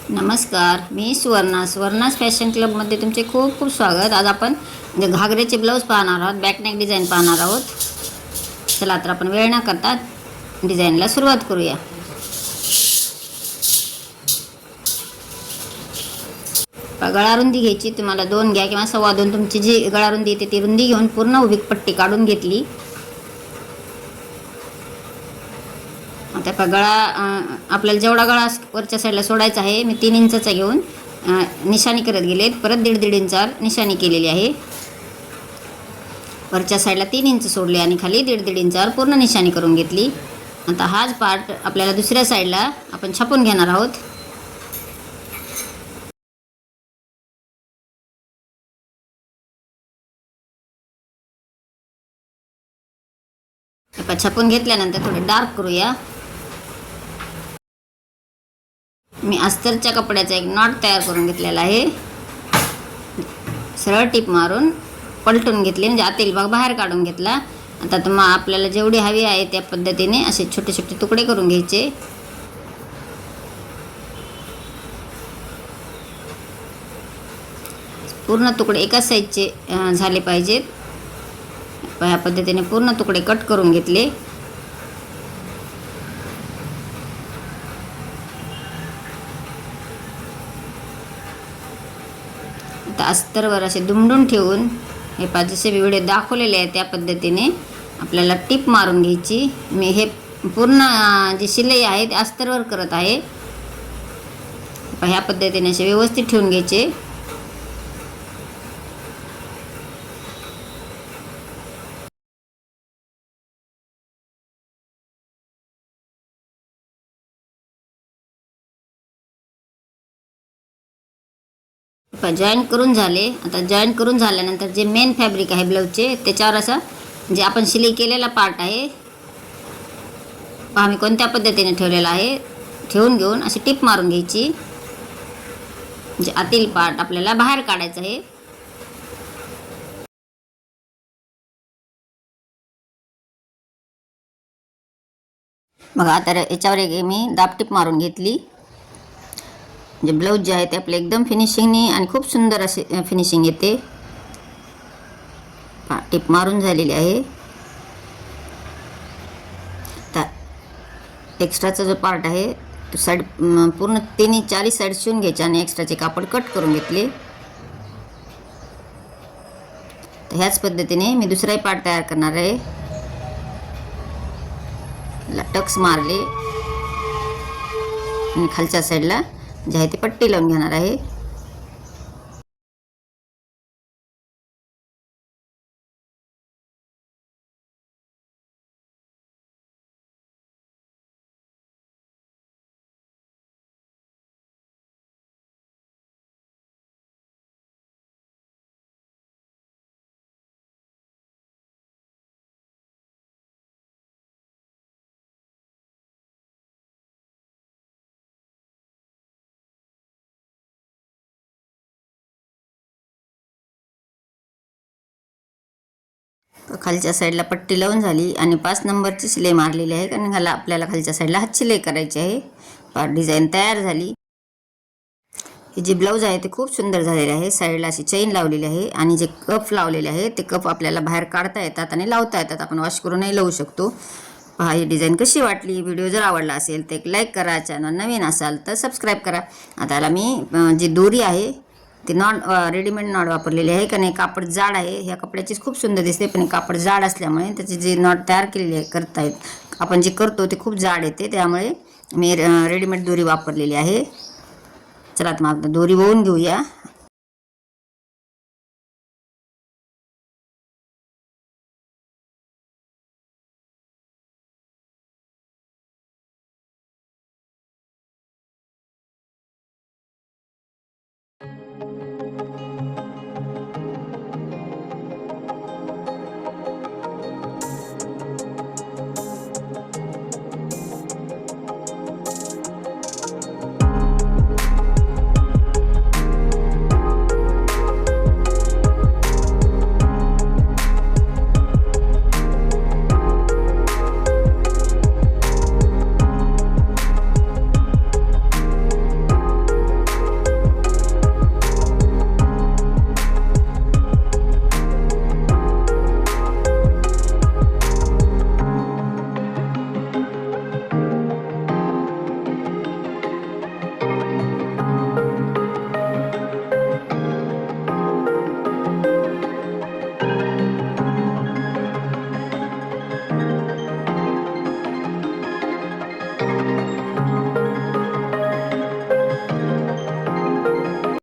नमस्कार, मी सुवर्णास फॅशन क्लबमध्ये तुमचे खूप खूप स्वागत. आज आपण घागरेचे ब्लाऊज पाहणार आहोत, बॅकनेक डिझाईन पाहणार आहोत. चला तर आपण वेळ न करता डिझाईनला सुरुवात करूया. गळारुंदी घ्यायची, तुम्हाला 2 घ्या किंवा 2.25 तुमची जी गळारुंदी येते ती रुंदी घेऊन पूर्ण उभी पट्टी काढून घेतली. आता गळा आपल्याला जेवढा गळा वरच्या साईडला सोडायचा आहे, मी 3 इंचाचा घेऊन निशाणी करत गेले. परत 1.5 इंचावर निशाणी केलेली आहे. वरच्या साईडला 3 इंच सोडले आणि खाली 1.5 इंचावर पूर्ण निशाणी करून घेतली. आता हाच पार्ट आपल्याला दुसऱ्या साईडला आपण छापून घेणार आहोत. आता छापून घेतल्यानंतर थोडे डार्क करूया. मी अस्तरच्या कपड्याचा एक नॉट तयार करून घेतलेला आहे. सरळ टिप मारून पलटून घेतली, म्हणजे आतील भाग बाहेर काढून घेतला. आता तुम्हाला आपल्याला जेवढी हवी आहे त्या पद्धतीने असे छोटे छोटे तुकडे करून घ्यायचे. पूर्ण तुकडे एकाच साईजचे झाले पाहिजेत. ह्या पद्धतीने पूर्ण तुकडे कट करून घेतले. आता अस्तरवर असे दुमडून ठेवून हे जसे व्हिडिओ दाखवलेले आहे त्या पद्धतीने आपल्याला टिप मारून घ्यायची. मी हे पूर्ण जी शिलाई आहे ते अस्तरवर करत आहे. ह्या पद्धतीने असे व्यवस्थित ठेवून घ्यायचे. जॉईन करून झाले. आता जॉईन करून झाल्यानंतर जे मेन फॅब्रिक आहे ब्लाऊजचे त्याच्यावर असं जे आपण शिलाई केलेला पार्ट आहे पहा मी कोणत्या पद्धतीने ठेवलेला आहे ठेवून घेऊन अशी टिप मारून घ्यायची. म्हणजे आतील पार्ट आपल्याला बाहेर काढायचं आहे. बघा आता याच्यावर एक मी दाब टिप मारून घेतली. म्हणजे ब्लाऊज जे आहे ते आपलं एकदम फिनिशिंगनी आणि खूप सुंदर असे फिनिशिंग येते. टिप मारून झालेली आहे. आता एक्स्ट्राचा जो पार्ट आहे तो साईड पूर्ण 4 साईड शिवून घ्यायचे आणि एक्स्ट्राचे कापड कट करून घेतले. तर ह्याच पद्धतीने मी दुसराही पार्ट तयार करणार आहे. टक्स मारले आणि खालच्या साईडला जे आहे ते पट्टी लावून घेणार आहे. खालच्या साईडला पट्टी लावून झाली आणि 5 नंबरची शिलाई मारलेली आहे, कारण ह्याला आपल्याला खालच्या साईडला हात शिलाई करायची आहे. डिझाईन तयार झाली. हे जे ब्लाऊज आहे ते खूप सुंदर झालेले आहे. साईडला अशी चेन लावलेली आहे आणि जे कफ लावलेले आहे ते कफ आपल्याला बाहेर काढता येतात आणि लावता येतात. आपण वॉश करूनही लावू शकतो. पहा ही डिझाईन कशी वाटली. व्हिडिओ जर आवडला असेल तर एक लाईक करा. चॅनल नवीन असाल तर सबस्क्राईब करा. आता याला मी जी दोरी आहे ती रेडीमेड नॉट वापरलेली आहे, कारण कापड जाड आहे. ह्या कपड्याचीच खूप सुंदर दिसते, पण कापड जाड असल्यामुळे त्याची जी नॉट तयार केलेली आहे करतायत आपण जे करतो ते खूप जाड येते. त्यामुळे मी रेडीमेड दोरी वापरलेली आहे. चला आता मग दोरी वळून घेऊया